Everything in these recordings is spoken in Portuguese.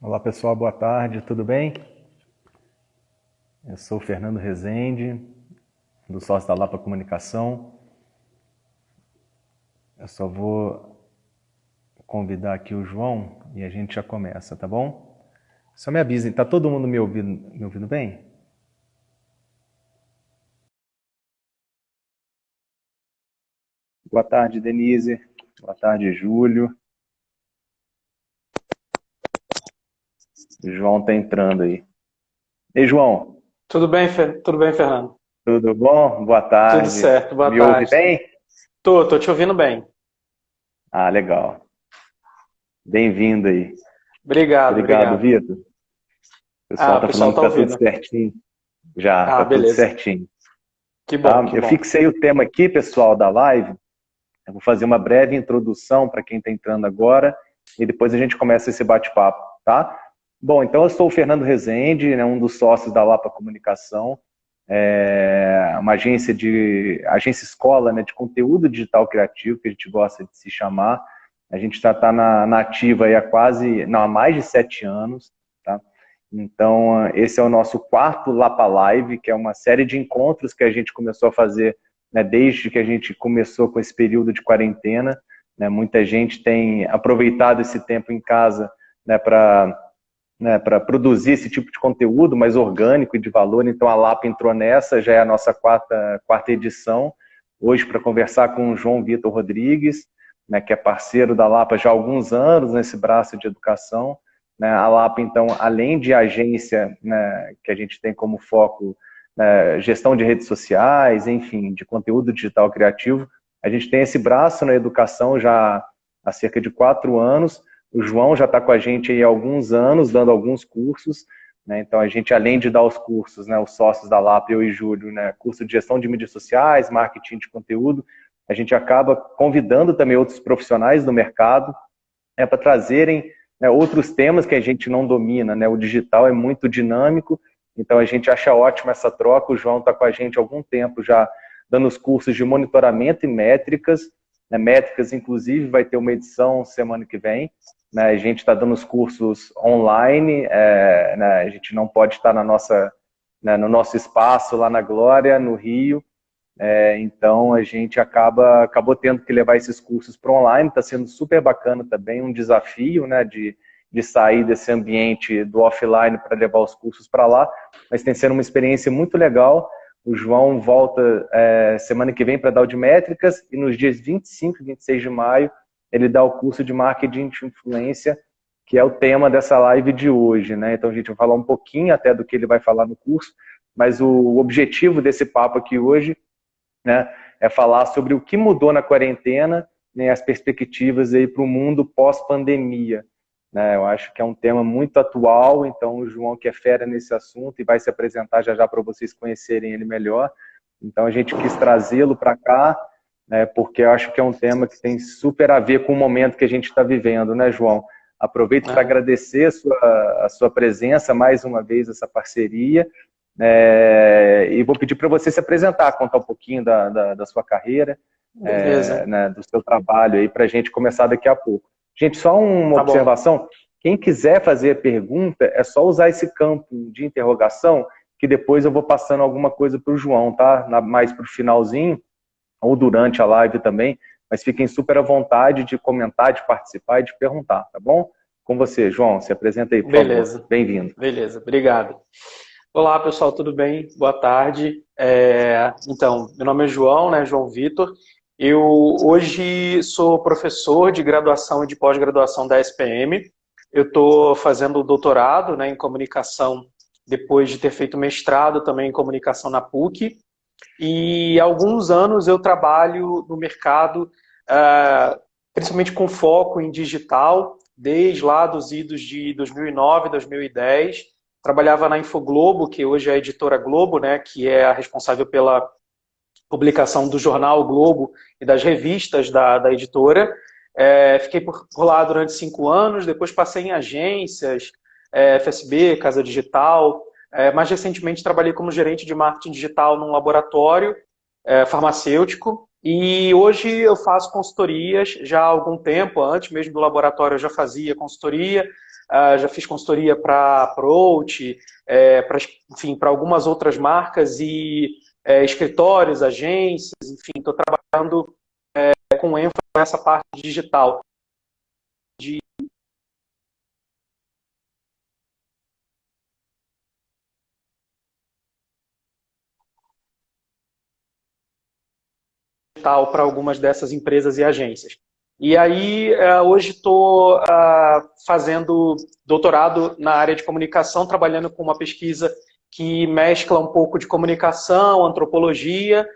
Olá pessoal, boa tarde, tudo bem? Eu sou o Fernando Rezende, do sócio da Lapa Comunicação. Eu só vou convidar aqui o João e a gente já começa, tá bom? Só me avisem, tá todo mundo me ouvindo bem? Boa tarde, Denise. Boa tarde, Júlio. O João tá entrando aí. Ei, João, Tudo bem, Fernando? tudo bom? Boa Tudo tarde. certo, boa Me ouve tarde. bem? Tô te ouvindo bem. Ah, legal. Bem-vindo aí. Obrigado, Obrigado, obrigado. Vitor. O Ah, pessoal o tá pessoal falando que tá tá tudo ouvindo. certinho. Já, Ah, tá tudo beleza. certinho. Que bom, Tá? que Eu bom. fixei o tema aqui, pessoal, da live. Eu vou fazer uma breve introdução para quem está entrando agora e depois a gente começa esse bate-papo, tá? Bom, então eu sou o Fernando Rezende, né, um dos sócios da Lapa Comunicação, uma agência escola, né, de conteúdo digital criativo, que a gente gosta de se chamar. A gente está na ativa aí há mais de 7 anos, tá? Então, esse é o nosso quarto Lapa Live, que é uma série de encontros que a gente começou a fazer, né, desde que a gente começou com esse período de quarentena. Né, muita gente tem aproveitado esse tempo em casa, para produzir esse tipo de conteúdo mais orgânico e de valor. Então a Lapa entrou nessa, já é a nossa quarta edição, hoje para conversar com o João Vitor Rodrigues, né, que é parceiro da Lapa já há alguns anos nesse braço de educação. Né, a Lapa, então, além de agência, né, que a gente tem como foco, né, gestão de redes sociais, enfim, de conteúdo digital criativo, a gente tem esse braço na educação já há cerca de 4 anos. O João já está com a gente aí há alguns anos, dando alguns cursos. Né? Então, a gente, além de dar os cursos, né, os sócios da Lapa, eu e Júlio, né, curso de gestão de mídias sociais, marketing de conteúdo, a gente acaba convidando também outros profissionais do mercado, né, para trazerem, né, outros temas que a gente não domina. Né? O digital é muito dinâmico, então a gente acha ótima essa troca. O João está com a gente há algum tempo já dando os cursos de monitoramento e métricas. Né? Métricas, inclusive, vai ter uma edição semana que vem. Né? A gente está dando os cursos online, né? A gente não pode estar né, no nosso espaço lá na Glória, no Rio. Então a gente acabou tendo que levar esses cursos para online, está sendo super bacana também, um desafio, né, de sair desse ambiente do offline para levar os cursos para lá, mas tem sido uma experiência muito legal. O João volta semana que vem para dar o de métricas e nos dias 25 e 26 de maio ele dá o curso de marketing de influência, que é o tema dessa live de hoje. Né? Então a gente vai falar um pouquinho até do que ele vai falar no curso, mas o objetivo desse papo aqui hoje, né, é falar sobre o que mudou na quarentena, né, as perspectivas aí para o mundo pós-pandemia. Né? Eu acho que é um tema muito atual, então o João, que é fera nesse assunto e vai se apresentar já já para vocês conhecerem ele melhor. Então a gente quis trazê-lo para cá, né, porque eu acho que é um tema que tem super a ver com o momento que a gente está vivendo, né, João? Aproveito para Ah, agradecer a sua presença, mais uma vez, essa parceria, e vou pedir para você se apresentar, contar um pouquinho da sua carreira, beleza. né, do seu trabalho aí, para a gente começar daqui a pouco. Gente, só uma Tá bom. observação: quem quiser fazer pergunta, é só usar esse campo de interrogação, que depois eu vou passando alguma coisa para o João, tá? Mais para o finalzinho, ou durante a live também, mas fiquem super à vontade de comentar, de participar e de perguntar, tá bom? Com você, João, se apresenta aí, por favor. Beleza. Bem-vindo. Beleza, obrigado. Olá, pessoal, tudo bem? Boa tarde. Então, meu nome é João, né? João Vitor. Eu hoje sou professor de graduação e de pós-graduação da SPM. Eu estou fazendo doutorado, né, em comunicação, depois de ter feito mestrado também em comunicação na PUC. E há alguns anos eu trabalho no mercado, principalmente com foco em digital, desde lá dos idos de 2009, 2010. Trabalhava na Infoglobo, que hoje é a editora Globo, né, que é a responsável pela publicação do jornal Globo e das revistas da editora. Fiquei por lá durante 5 anos, depois passei em agências, FSB, Casa Digital. Mais recentemente trabalhei como gerente de marketing digital num laboratório farmacêutico. E hoje eu faço consultorias já há algum tempo, antes mesmo do laboratório eu já fazia consultoria, já fiz consultoria para Approach, enfim, para algumas outras marcas e escritórios, agências, enfim, estou trabalhando com ênfase nessa parte digital. Para algumas dessas empresas e agências. E aí, hoje estou fazendo doutorado na área de comunicação, trabalhando com uma pesquisa que mescla um pouco de comunicação, antropologia,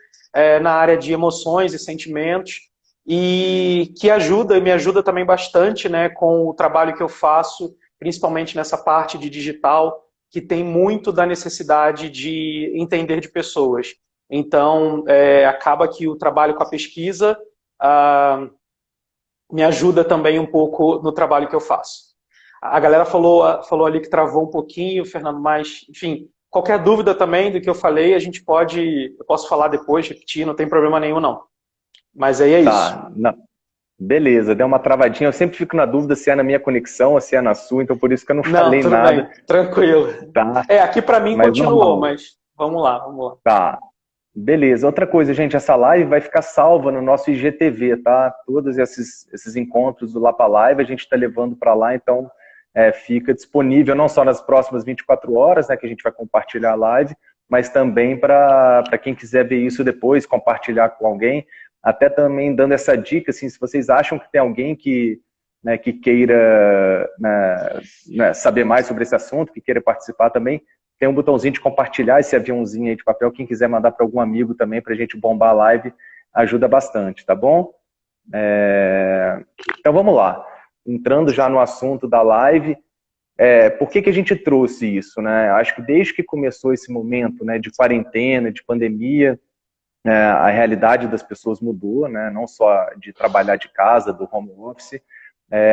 na área de emoções e sentimentos, e que me ajuda também bastante, né, com o trabalho que eu faço, principalmente nessa parte de digital, que tem muito da necessidade de entender de pessoas. Então, acaba que o trabalho com a pesquisa me ajuda também um pouco no trabalho que eu faço. A galera falou ali que travou um pouquinho, Fernando, mas, enfim, qualquer dúvida também do que eu falei, eu posso falar depois, repetir, não tem problema nenhum, não. Mas aí é isso. Não. Beleza, deu uma travadinha. Eu sempre fico na dúvida se é na minha conexão ou se é na sua, então por isso que eu não falei tudo nada. Bem, tranquilo. Tá? Aqui para mim continuou, mas vamos lá. Tá. Beleza. Outra coisa, gente, essa live vai ficar salva no nosso IGTV, tá? Todos esses encontros do Lapa Live a gente está levando para lá, então fica disponível não só nas próximas 24 horas, né, que a gente vai compartilhar a live, mas também para quem quiser ver isso depois, compartilhar com alguém, até também dando essa dica, assim, se vocês acham que tem alguém que queira saber mais sobre esse assunto, que queira participar também, tem um botãozinho de compartilhar esse aviãozinho aí de papel, quem quiser mandar para algum amigo também, para a gente bombar a live, ajuda bastante, tá bom? Então vamos lá, entrando já no assunto da live, por que a gente trouxe isso, né? Acho que desde que começou esse momento, né, de quarentena, de pandemia, a realidade das pessoas mudou, né? Não só de trabalhar de casa, do home office,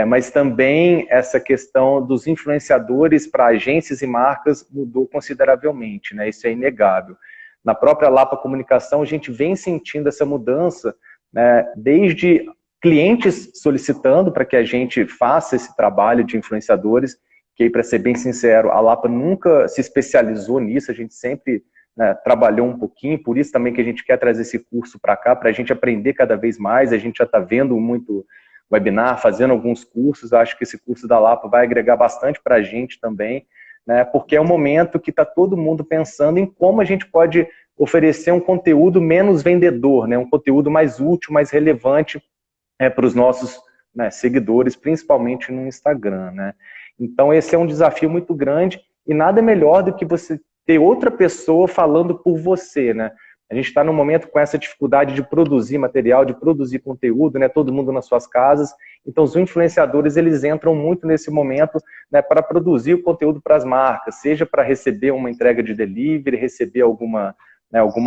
mas também essa questão dos influenciadores para agências e marcas mudou consideravelmente, né? Isso é inegável. Na própria Lapa Comunicação, a gente vem sentindo essa mudança, né? Desde clientes solicitando para que a gente faça esse trabalho de influenciadores, que, para ser bem sincero, a Lapa nunca se especializou nisso, a gente sempre trabalhou um pouquinho, por isso também que a gente quer trazer esse curso para cá, para a gente aprender cada vez mais, a gente já está vendo muito webinar, fazendo alguns cursos, acho que esse curso da Lapa vai agregar bastante para a gente também, né, porque é um momento que está todo mundo pensando em como a gente pode oferecer um conteúdo menos vendedor, né, um conteúdo mais útil, mais relevante para os nossos seguidores, principalmente no Instagram, né. Então esse é um desafio muito grande e nada melhor do que você ter outra pessoa falando por você, né. A gente está num momento com essa dificuldade de produzir material, de produzir conteúdo, né? Todo mundo nas suas casas. Então, os influenciadores, eles entram muito nesse momento, né, para produzir o conteúdo para as marcas, seja para receber uma entrega de delivery, receber alguma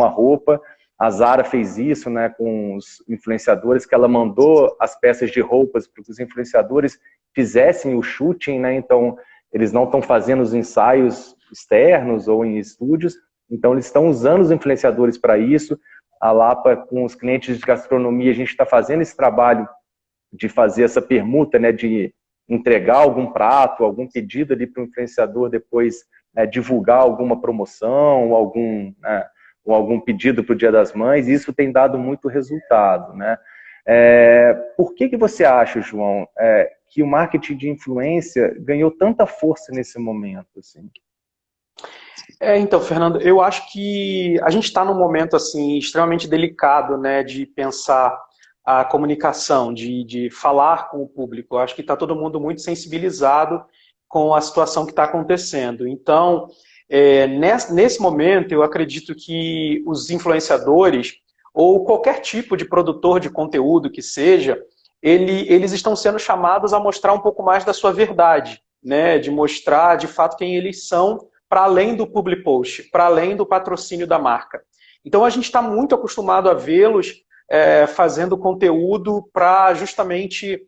roupa. A Zara fez isso, né, com os influenciadores, que ela mandou as peças de roupas para que os influenciadores fizessem o shooting, né? Então, eles não estão fazendo os ensaios externos ou em estúdios. Então, eles estão usando os influenciadores para isso. A Lapa, com os clientes de gastronomia, a gente está fazendo esse trabalho de fazer essa permuta, né, de entregar algum prato, algum pedido ali para o influenciador, depois divulgar alguma promoção ou algum pedido para o Dia das Mães. Isso tem dado muito resultado, né? Por que você acha, João, que o marketing de influência ganhou tanta força nesse momento, assim? Então, Fernando, eu acho que a gente está num momento assim extremamente delicado, né, de pensar a comunicação, de falar com o público. Eu acho que está todo mundo muito sensibilizado com a situação que está acontecendo. Então, nesse momento, eu acredito que os influenciadores ou qualquer tipo de produtor de conteúdo que seja, eles estão sendo chamados a mostrar um pouco mais da sua verdade, né, de mostrar de fato quem eles são, para além do public post, para além do patrocínio da marca. Então a gente está muito acostumado a vê-los fazendo conteúdo para justamente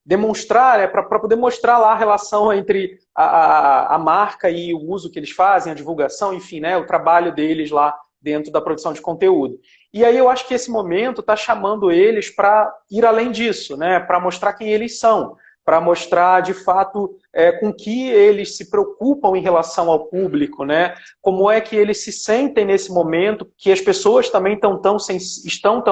demonstrar, para poder mostrar lá a relação entre a marca e o uso que eles fazem, a divulgação, enfim, né, o trabalho deles lá dentro da produção de conteúdo. E aí eu acho que esse momento está chamando eles para ir além disso, né, para mostrar quem eles são, para mostrar, de fato, com que eles se preocupam em relação ao público, né? Como é que eles se sentem nesse momento, que as pessoas também estão tão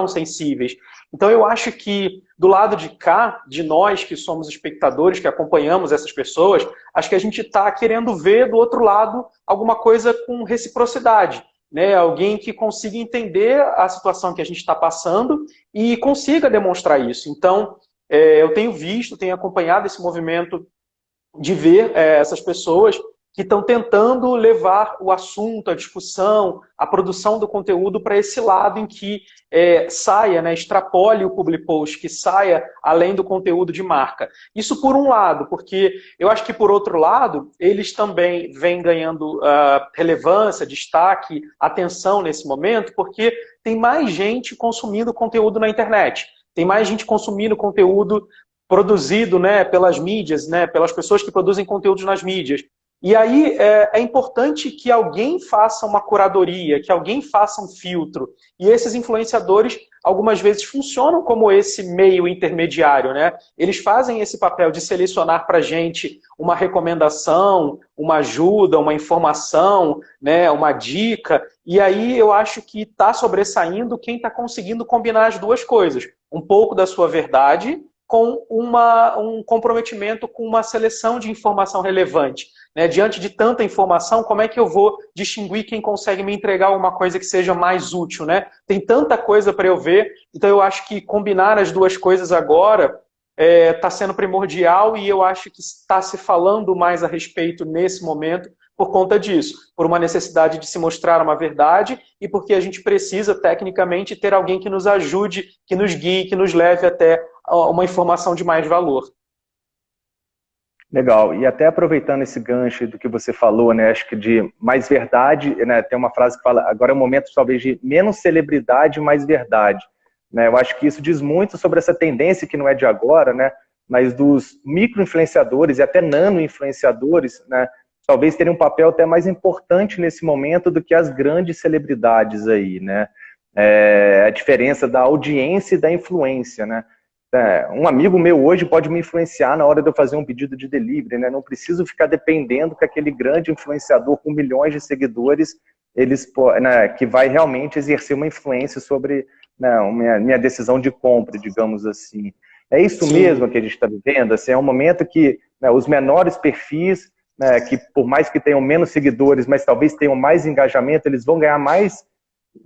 sensíveis. Então, eu acho que, do lado de cá, de nós que somos espectadores, que acompanhamos essas pessoas, acho que a gente está querendo ver, do outro lado, alguma coisa com reciprocidade. Né, alguém que consiga entender a situação que a gente está passando e consiga demonstrar isso. Então, eu tenho visto, tenho acompanhado esse movimento de ver essas pessoas que estão tentando levar o assunto, a discussão, a produção do conteúdo para esse lado em que saia, né, extrapole o public post, que saia além do conteúdo de marca. Isso por um lado, porque eu acho que por outro lado, eles também vêm ganhando relevância, destaque, atenção nesse momento, porque tem mais gente consumindo conteúdo na internet, tem mais gente consumindo conteúdo produzido, né, pelas mídias, né, pelas pessoas que produzem conteúdos nas mídias. E aí é importante que alguém faça uma curadoria, que alguém faça um filtro. E esses influenciadores, algumas vezes, funcionam como esse meio intermediário, né? Eles fazem esse papel de selecionar para a gente uma recomendação, uma ajuda, uma informação, né, uma dica. E aí eu acho que está sobressaindo quem está conseguindo combinar as duas coisas. Um pouco da sua verdade com um comprometimento com uma seleção de informação relevante. Né? Diante de tanta informação, como é que eu vou distinguir quem consegue me entregar uma coisa que seja mais útil? Né? Tem tanta coisa para eu ver, então eu acho que combinar as duas coisas agora está sendo primordial e eu acho que está se falando mais a respeito nesse momento por conta disso, por uma necessidade de se mostrar uma verdade e porque a gente precisa, tecnicamente, ter alguém que nos ajude, que nos guie, que nos leve até uma informação de mais valor. Legal. E até aproveitando esse gancho do que você falou, né, acho que de mais verdade, né, tem uma frase que fala, agora é o momento talvez de menos celebridade, mais verdade. Né, eu acho que isso diz muito sobre essa tendência que não é de agora, né, mas dos micro-influenciadores e até nano-influenciadores, né, talvez terem um papel até mais importante nesse momento do que as grandes celebridades aí, né? A diferença da audiência e da influência, né? Um amigo meu hoje pode me influenciar na hora de eu fazer um pedido de delivery, né? Não preciso ficar dependendo que aquele grande influenciador com milhões de seguidores, né, que vai realmente exercer uma influência sobre, né, minha decisão de compra, digamos assim. É isso Sim. mesmo que a gente está vivendo, assim, é um momento que, né, os menores perfis, né, que por mais que tenham menos seguidores, mas talvez tenham mais engajamento, eles vão ganhar mais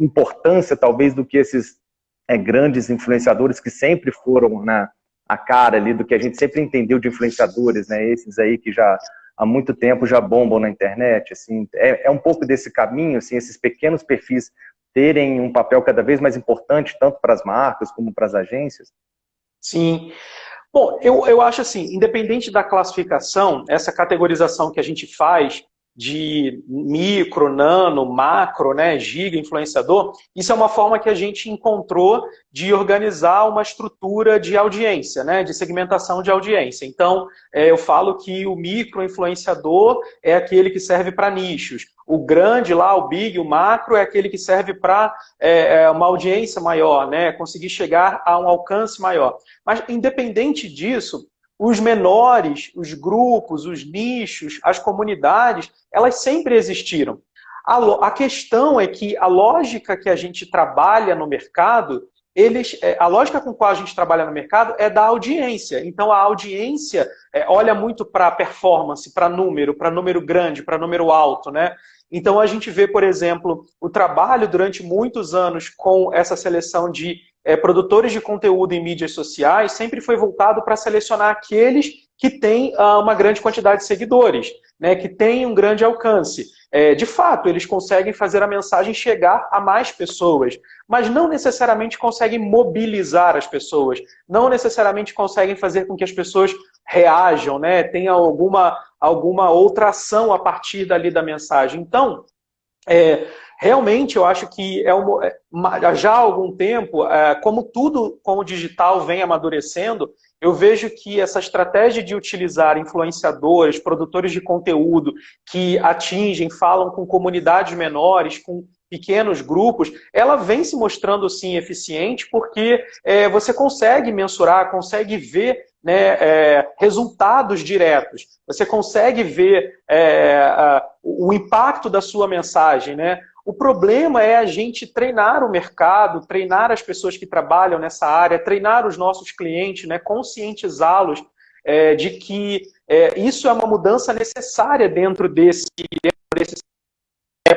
importância, talvez, do que esses grandes influenciadores que sempre foram a cara ali do que a gente sempre entendeu de influenciadores, né, esses aí que já há muito tempo já bombam na internet, assim, é um pouco desse caminho, assim, esses pequenos perfis terem um papel cada vez mais importante, tanto para as marcas como para as agências? Sim. Bom, eu acho assim, independente da classificação, essa categorização que a gente faz de micro, nano, macro, né, giga, influenciador, isso é uma forma que a gente encontrou de organizar uma estrutura de audiência, né, de segmentação de audiência. Então, eu falo que o micro influenciador é aquele que serve para nichos. O grande lá, o big, o macro, é aquele que serve para uma audiência maior, né, conseguir chegar a um alcance maior. Mas, independente disso, os menores, os grupos, os nichos, as comunidades, elas sempre existiram. A questão é que a lógica que a gente trabalha no mercado, a lógica com qual a gente trabalha no mercado é da audiência. Então a audiência olha muito para performance, para número grande, para número alto, né? Então a gente vê, por exemplo, o trabalho durante muitos anos com essa seleção de produtores de conteúdo em mídias sociais sempre foi voltado para selecionar aqueles que têm uma grande quantidade de seguidores, né, que têm um grande alcance. De fato, eles conseguem fazer a mensagem chegar a mais pessoas, mas não necessariamente conseguem mobilizar as pessoas, não necessariamente conseguem fazer com que as pessoas reajam, né, tenham alguma outra ação a partir dali da mensagem. Então, realmente, eu acho que já há algum tempo, como tudo com o digital vem amadurecendo, eu vejo que essa estratégia de utilizar influenciadores, produtores de conteúdo que atingem, falam com comunidades menores, com pequenos grupos, ela vem se mostrando sim eficiente porque você consegue mensurar, consegue ver né, resultados diretos. Você consegue ver o impacto da sua mensagem, né? O problema é a gente treinar o mercado, treinar as pessoas que trabalham nessa área, treinar os nossos clientes, né, conscientizá-los de que isso é uma mudança necessária dentro desse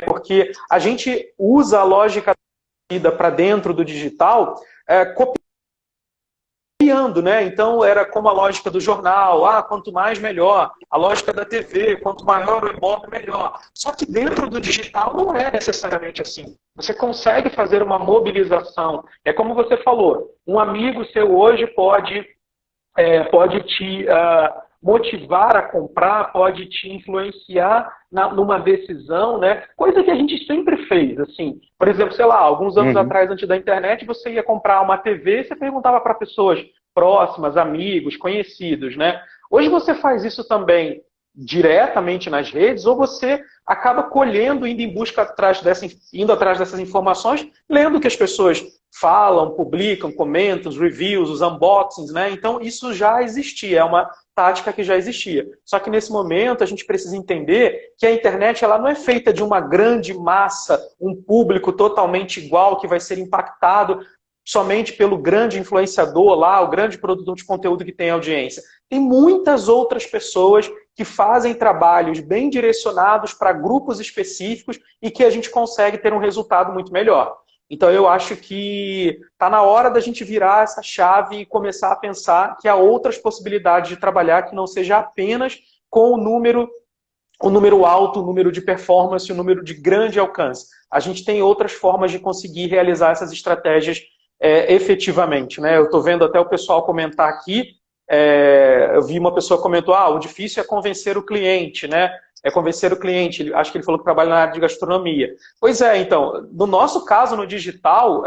porque a gente usa a lógica da vida para dentro do digital, copiando, né? Então era como a lógica do jornal, quanto mais melhor, a lógica da TV, quanto maior o ibope, melhor. Só que dentro do digital não é necessariamente assim. Você consegue fazer uma mobilização. É como você falou, um amigo seu hoje pode te motivar a comprar, pode te influenciar numa decisão, né? Coisa que a gente sempre fez, assim. Por exemplo, sei lá, alguns anos atrás, antes da internet, você ia comprar uma TV e você perguntava para pessoas próximas, amigos, conhecidos, né? Hoje você faz isso também diretamente nas redes, ou você acaba colhendo, indo atrás dessas informações, lendo o que as pessoas falam, publicam, comentam, os reviews, os unboxings, né? Então isso já existia, é uma tática que já existia. Só que nesse momento a gente precisa entender que a internet ela não é feita de uma grande massa, um público totalmente igual que vai ser impactado somente pelo grande influenciador lá, o grande produtor de conteúdo que tem audiência. Tem muitas outras pessoas que fazem trabalhos bem direcionados para grupos específicos e que a gente consegue ter um resultado muito melhor. Então eu acho que está na hora da gente virar essa chave e começar a pensar que há outras possibilidades de trabalhar que não seja apenas com o número alto, o número de performance, o número de grande alcance. A gente tem outras formas de conseguir realizar essas estratégias efetivamente, né? Eu estou vendo até o pessoal comentar aqui, eu vi uma pessoa comentou, o difícil é convencer o cliente, né? É convencer o cliente, acho que ele falou que trabalha na área de gastronomia. Pois é, então, no nosso caso, no digital,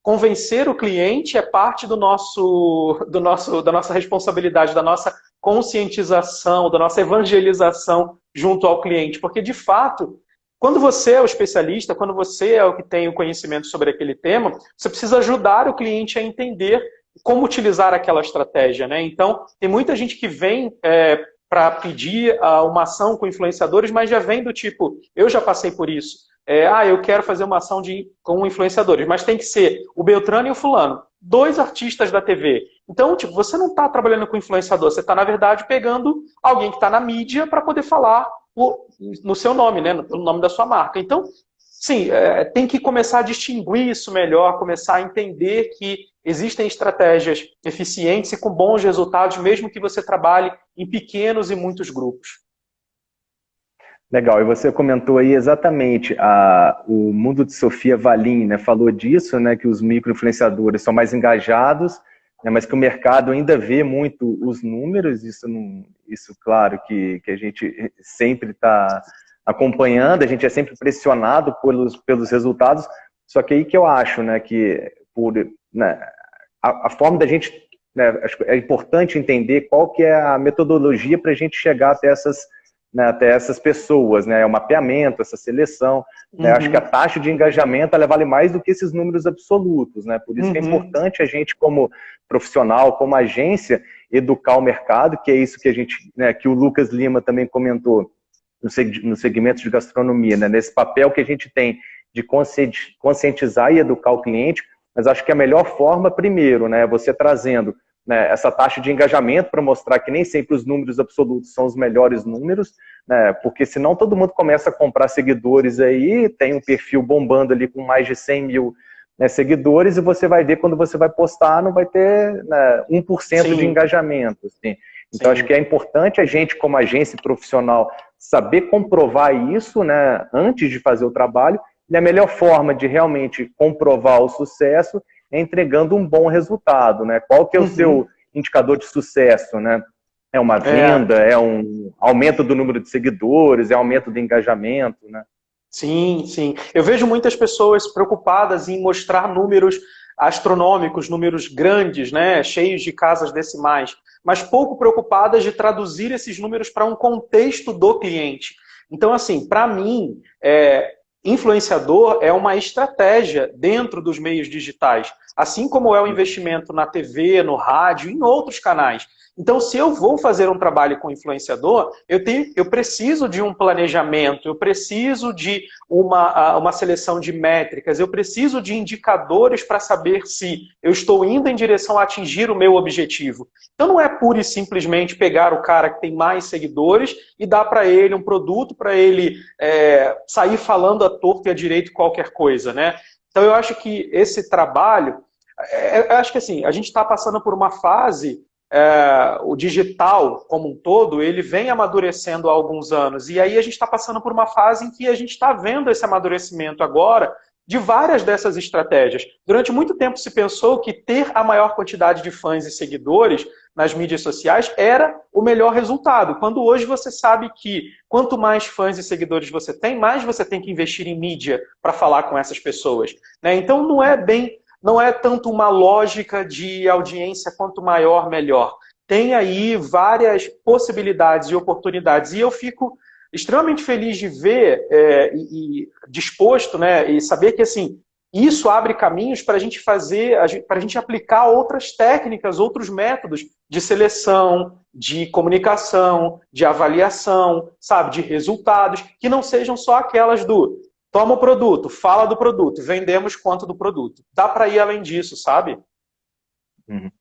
convencer o cliente é parte da nossa responsabilidade, da nossa conscientização, da nossa evangelização junto ao cliente, porque, de fato, quando você é o especialista, quando você é o que tem o conhecimento sobre aquele tema, você precisa ajudar o cliente a entender como utilizar aquela estratégia, né? Então, tem muita gente que vem para pedir uma ação com influenciadores, mas já vem do tipo, eu já passei por isso. Eu quero fazer uma ação com influenciadores, mas tem que ser o Beltrano e o Fulano, 2 artistas da TV. Então, tipo, você não está trabalhando com influenciador, você está, na verdade, pegando alguém que está na mídia para poder falar no seu nome, né, no nome da sua marca. Então, sim, tem que começar a distinguir isso melhor, começar a entender que existem estratégias eficientes e com bons resultados, mesmo que você trabalhe em pequenos e muitos grupos. Legal, e você comentou aí exatamente o Mundo de Sofia Valim, né, falou disso, né, que os micro-influenciadores são mais engajados, né, mas que o mercado ainda vê muito os números, isso claro que a gente sempre está acompanhando, a gente é sempre pressionado pelos resultados, só que aí que eu acho, né, que a forma da gente, né, acho que é importante entender qual que é a metodologia para a gente chegar até essas pessoas, né, o mapeamento, essa seleção, né, acho que a taxa de engajamento ela vale mais do que esses números absolutos, né, por isso que é importante a gente como profissional, como agência, educar o mercado, que é isso que a gente, né, que o Lucas Lima também comentou no segmento de gastronomia, né, nesse papel que a gente tem de conscientizar e educar o cliente, mas acho que a melhor forma, primeiro, né, é você trazendo, né, essa taxa de engajamento para mostrar que nem sempre os números absolutos são os melhores números, né, porque senão todo mundo começa a comprar seguidores aí, tem um perfil bombando ali com mais de 100 mil, né, seguidores, e você vai ver quando você vai postar, não vai ter, né, 1% Sim. de engajamento. Assim. Então, Sim. acho que é importante a gente, como agência profissional, saber comprovar isso, né, antes de fazer o trabalho, e a melhor forma de realmente comprovar o sucesso é entregando um bom resultado, né? Qual que é o seu indicador de sucesso, né? É uma venda, é um aumento do número de seguidores, é aumento do engajamento, né? Sim, sim. Eu vejo muitas pessoas preocupadas em mostrar números astronômicos, números grandes, né? Cheios de casas decimais, mas pouco preocupadas de traduzir esses números para um contexto do cliente. Então, assim, para mim, influenciador é uma estratégia dentro dos meios digitais, assim como é o investimento na TV, no rádio, em outros canais. Então, se eu vou fazer um trabalho com influenciador, eu preciso de um planejamento, eu preciso de uma seleção de métricas, eu preciso de indicadores para saber se eu estou indo em direção a atingir o meu objetivo. Então, não é pura e simplesmente pegar o cara que tem mais seguidores e dar para ele um produto, para ele sair falando à torto e à direito qualquer coisa, né? Então, eu acho que esse trabalho, eu acho que assim, a gente está passando por uma fase. O digital como um todo, ele vem amadurecendo há alguns anos. E aí a gente está passando por uma fase em que a gente está vendo esse amadurecimento agora de várias dessas estratégias. Durante muito tempo se pensou que ter a maior quantidade de fãs e seguidores nas mídias sociais era o melhor resultado, quando hoje você sabe que quanto mais fãs e seguidores você tem, mais você tem que investir em mídia para falar com essas pessoas, né? Então não é tanto uma lógica de audiência quanto maior, melhor. Tem aí várias possibilidades e oportunidades. E eu fico extremamente feliz de ver e disposto, né, e saber que assim, isso abre caminhos para a gente fazer, para a gente aplicar outras técnicas, outros métodos de seleção, de comunicação, de avaliação, sabe, de resultados, que não sejam só aquelas do toma o produto, fala do produto, vendemos quanto do produto. Dá para ir além disso, sabe? Uhum.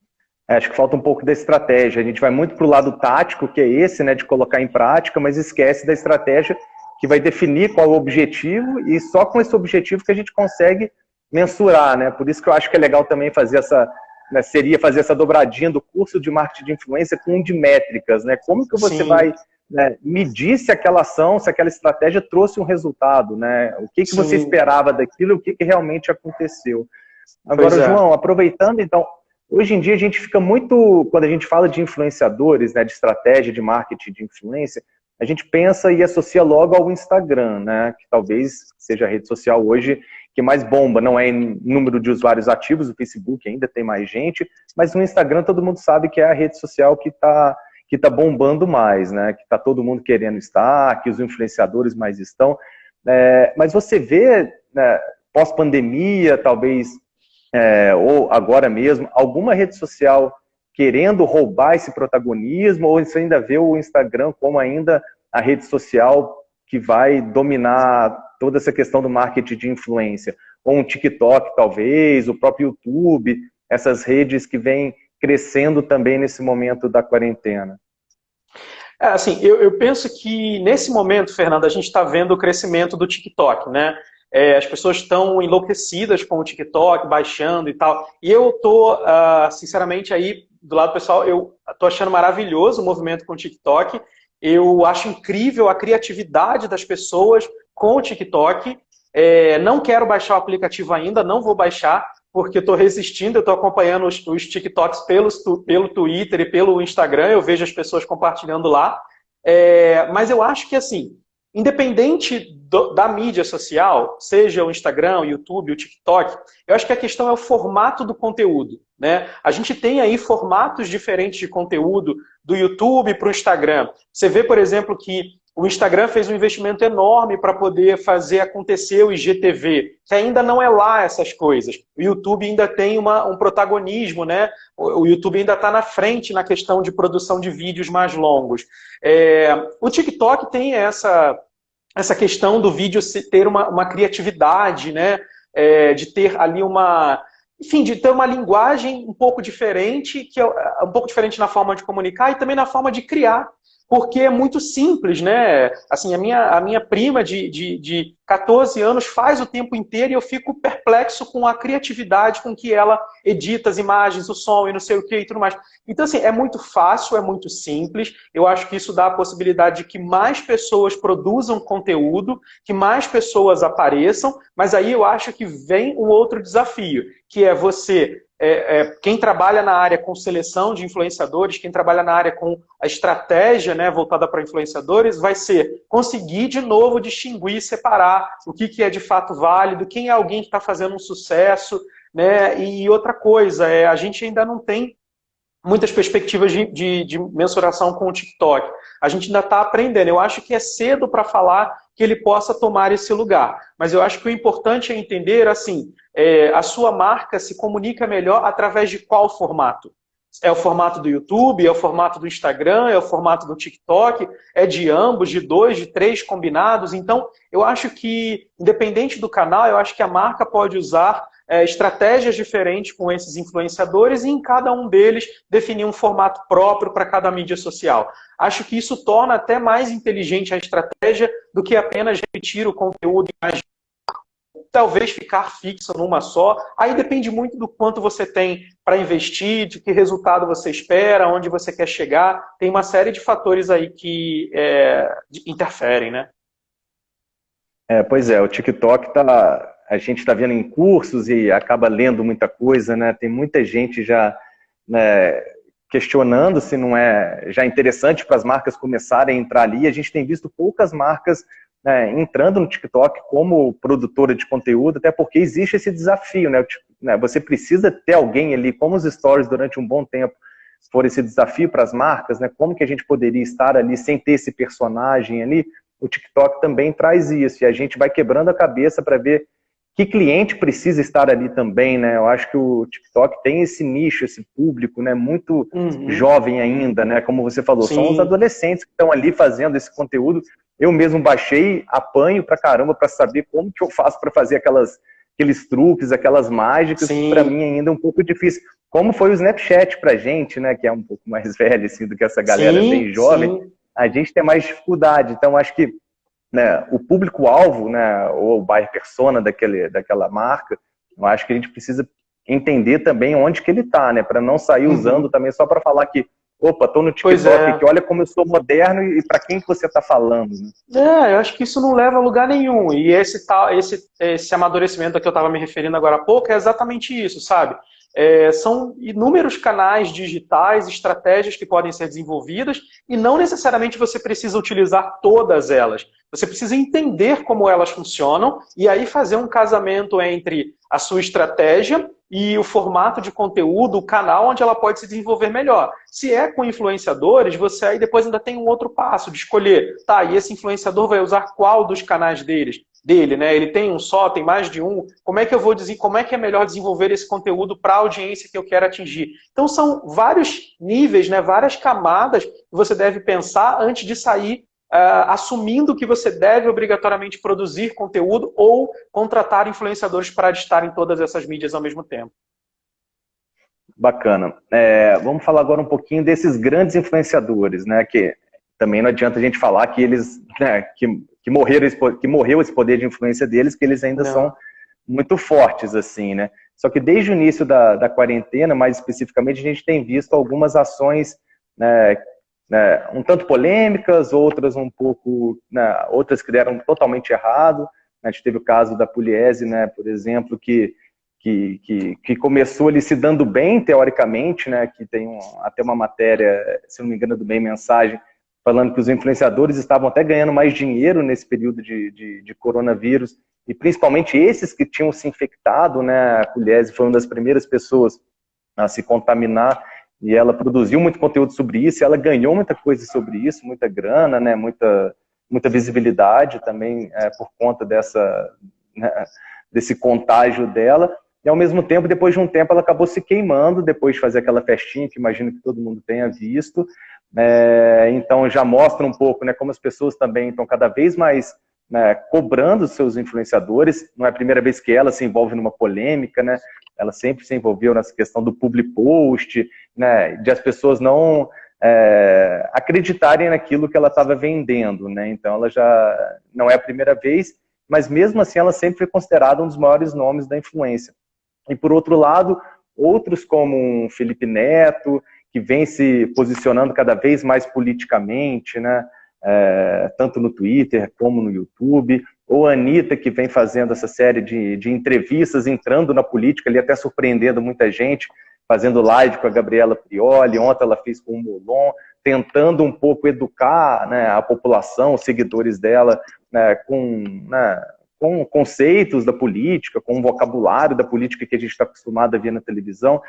Acho que falta um pouco da estratégia. A gente vai muito para o lado tático, que é esse, né, de colocar em prática, mas esquece da estratégia que vai definir qual é o objetivo, e só com esse objetivo que a gente consegue mensurar, né? Por isso que eu acho que é legal também fazer seria fazer essa dobradinha do curso de marketing de influência com um de métricas, né? Como que você vai, né, medir se aquela ação, se aquela estratégia trouxe um resultado, né? O que você esperava daquilo e o que realmente aconteceu. Agora, João, aproveitando, então, hoje em dia a gente fica muito, quando a gente fala de influenciadores, né, de estratégia de marketing de influência, a gente pensa e associa logo ao Instagram, né, que talvez seja a rede social hoje que mais bomba, não é em número de usuários ativos, o Facebook ainda tem mais gente, mas no Instagram todo mundo sabe que é a rede social que tá bombando mais, né, que tá todo mundo querendo estar, que os influenciadores mais estão. Mas você vê, né, pós-pandemia, talvez, ou agora mesmo, alguma rede social querendo roubar esse protagonismo, ou você ainda vê o Instagram como ainda a rede social que vai dominar toda essa questão do marketing de influência? Ou um TikTok, talvez, o próprio YouTube, essas redes que vêm crescendo também nesse momento da quarentena? Assim, eu penso que nesse momento, Fernando, a gente está vendo o crescimento do TikTok, né? As pessoas estão enlouquecidas com o TikTok, baixando e tal. E eu tô, sinceramente, aí do lado pessoal, eu tô achando maravilhoso o movimento com o TikTok. Eu acho incrível a criatividade das pessoas com o TikTok. Não quero baixar o aplicativo ainda, não vou baixar, porque eu estou resistindo, eu estou acompanhando os TikToks pelo Twitter e pelo Instagram, eu vejo as pessoas compartilhando lá. Mas eu acho que, assim, independente da mídia social, seja o Instagram, o YouTube, o TikTok, eu acho que a questão é o formato do conteúdo, né? A gente tem aí formatos diferentes de conteúdo do YouTube para o Instagram. Você vê, por exemplo, que o Instagram fez um investimento enorme para poder fazer acontecer o IGTV, que ainda não é lá essas coisas. O YouTube ainda tem um protagonismo, né? O YouTube ainda está na frente na questão de produção de vídeos mais longos. O TikTok tem essa questão do vídeo ter uma criatividade, né? De ter ali enfim, de ter uma linguagem um pouco diferente, que é um pouco diferente na forma de comunicar e também na forma de criar. Porque é muito simples, né? Assim, a minha prima de 14 anos faz o tempo inteiro e eu fico perplexo com a criatividade com que ela edita as imagens, o som e não sei o que e tudo mais. Então, assim, é muito fácil, é muito simples. Eu acho que isso dá a possibilidade de que mais pessoas produzam conteúdo, que mais pessoas apareçam, mas aí eu acho que vem um outro desafio, que é você... quem trabalha na área com seleção de influenciadores, quem trabalha na área com a estratégia, né, voltada para influenciadores, vai ser conseguir de novo distinguir, separar o que é de fato válido, quem é alguém que está fazendo um sucesso, né? E outra coisa, a gente ainda não tem muitas perspectivas de mensuração com o TikTok. A gente ainda está aprendendo. Eu acho que é cedo para falar que ele possa tomar esse lugar. Mas eu acho que o importante é entender, assim, a sua marca se comunica melhor através de qual formato? É o formato do YouTube, é o formato do Instagram, é o formato do TikTok, é de ambos, de dois, de três combinados. Então, eu acho que, independente do canal, eu acho que a marca pode usar estratégias diferentes com esses influenciadores e em cada um deles definir um formato próprio para cada mídia social. Acho que isso torna até mais inteligente a estratégia do que apenas repetir o conteúdo em mais, talvez ficar fixo numa só. Aí depende muito do quanto você tem para investir, de que resultado você espera, onde você quer chegar. Tem uma série de fatores aí que interferem, né? Pois é, o TikTok a gente está vendo em cursos e acaba lendo muita coisa, né? Tem muita gente já, né, questionando se não é já interessante para as marcas começarem a entrar ali. A gente tem visto poucas marcas, né, entrando no TikTok como produtora de conteúdo, até porque existe esse desafio, né? Você precisa ter alguém ali, como os stories durante um bom tempo foram esse desafio para as marcas, né? Como que a gente poderia estar ali sem ter esse personagem ali? O TikTok também traz isso, e a gente vai quebrando a cabeça para ver que cliente precisa estar ali também, né? Eu acho que o TikTok tem esse nicho, esse público, né? Muito jovem ainda, né? Como você falou, Sim. São os adolescentes que estão ali fazendo esse conteúdo. Eu mesmo baixei, apanho pra caramba para saber como que eu faço para fazer aqueles truques, aquelas mágicas, que para mim ainda é um pouco difícil. Como foi o Snapchat pra gente, né? Que é um pouco mais velho, assim, do que essa galera bem jovem. Sim. A gente tem mais dificuldade. Então, acho que, né, o público-alvo, né, ou o buyer persona daquela marca, eu acho que a gente precisa entender também onde que ele está, né, para não sair usando também só para falar que, opa, tô no TikTok aqui, olha como eu sou moderno e para quem que você está falando, né? Eu acho que isso não leva a lugar nenhum. E esse amadurecimento a que eu estava me referindo agora há pouco é exatamente isso, sabe? São inúmeros canais digitais, estratégias que podem ser desenvolvidas e não necessariamente você precisa utilizar todas elas. Você precisa entender como elas funcionam e aí fazer um casamento entre a sua estratégia e o formato de conteúdo, o canal onde ela pode se desenvolver melhor. Se é com influenciadores, você aí depois ainda tem um outro passo de escolher, tá, e esse influenciador vai usar qual dos canais dele, né? Ele tem um só, tem mais de um. Como é que é melhor desenvolver esse conteúdo para a audiência que eu quero atingir? Então são vários níveis, né? Várias camadas que você deve pensar antes de sair assumindo que você deve obrigatoriamente produzir conteúdo ou contratar influenciadores para estar em todas essas mídias ao mesmo tempo. Bacana. Vamos falar agora um pouquinho desses grandes influenciadores, né? Que também não adianta a gente falar que eles, né, que morreu esse poder de influência deles, que eles ainda são muito fortes, assim, né? Só que desde o início da quarentena, mais especificamente, a gente tem visto algumas ações, né, um tanto polêmicas, outras um pouco, né, outras que deram totalmente errado. A gente teve o caso da Pugliese, né, por exemplo, que começou ali se dando bem, teoricamente, né, que tem até uma matéria, se não me engano, do Bem Mensagem, falando que os influenciadores estavam até ganhando mais dinheiro nesse período de coronavírus, e principalmente esses que tinham se infectado, né, a Pugliese foi uma das primeiras pessoas a se contaminar, e ela produziu muito conteúdo sobre isso, e ela ganhou muita coisa sobre isso, muita grana, né, muita visibilidade também por conta desse contágio dela, e ao mesmo tempo, depois de um tempo, ela acabou se queimando, depois de fazer aquela festinha que imagino que todo mundo tenha visto. Então já mostra um pouco, né, como as pessoas também estão cada vez mais, né, cobrando os seus influenciadores. Não é a primeira vez que ela se envolve numa polêmica, né? Ela sempre se envolveu nessa questão do public post, né, de as pessoas não acreditarem naquilo que ela estava vendendo, né? Então ela já não é a primeira vez, mas mesmo assim ela sempre foi considerada um dos maiores nomes da influência. E por outro lado, outros como o Felipe Neto, que vem se posicionando cada vez mais politicamente, né? Tanto no Twitter como no YouTube, ou a Anitta, que vem fazendo essa série de entrevistas, entrando na política, ali até surpreendendo muita gente, fazendo live com a Gabriela Prioli, ontem ela fez com o Molon, tentando um pouco educar, né, a população, os seguidores dela, né, com conceitos da política, com o vocabulário da política que a gente está acostumado a ver na televisão.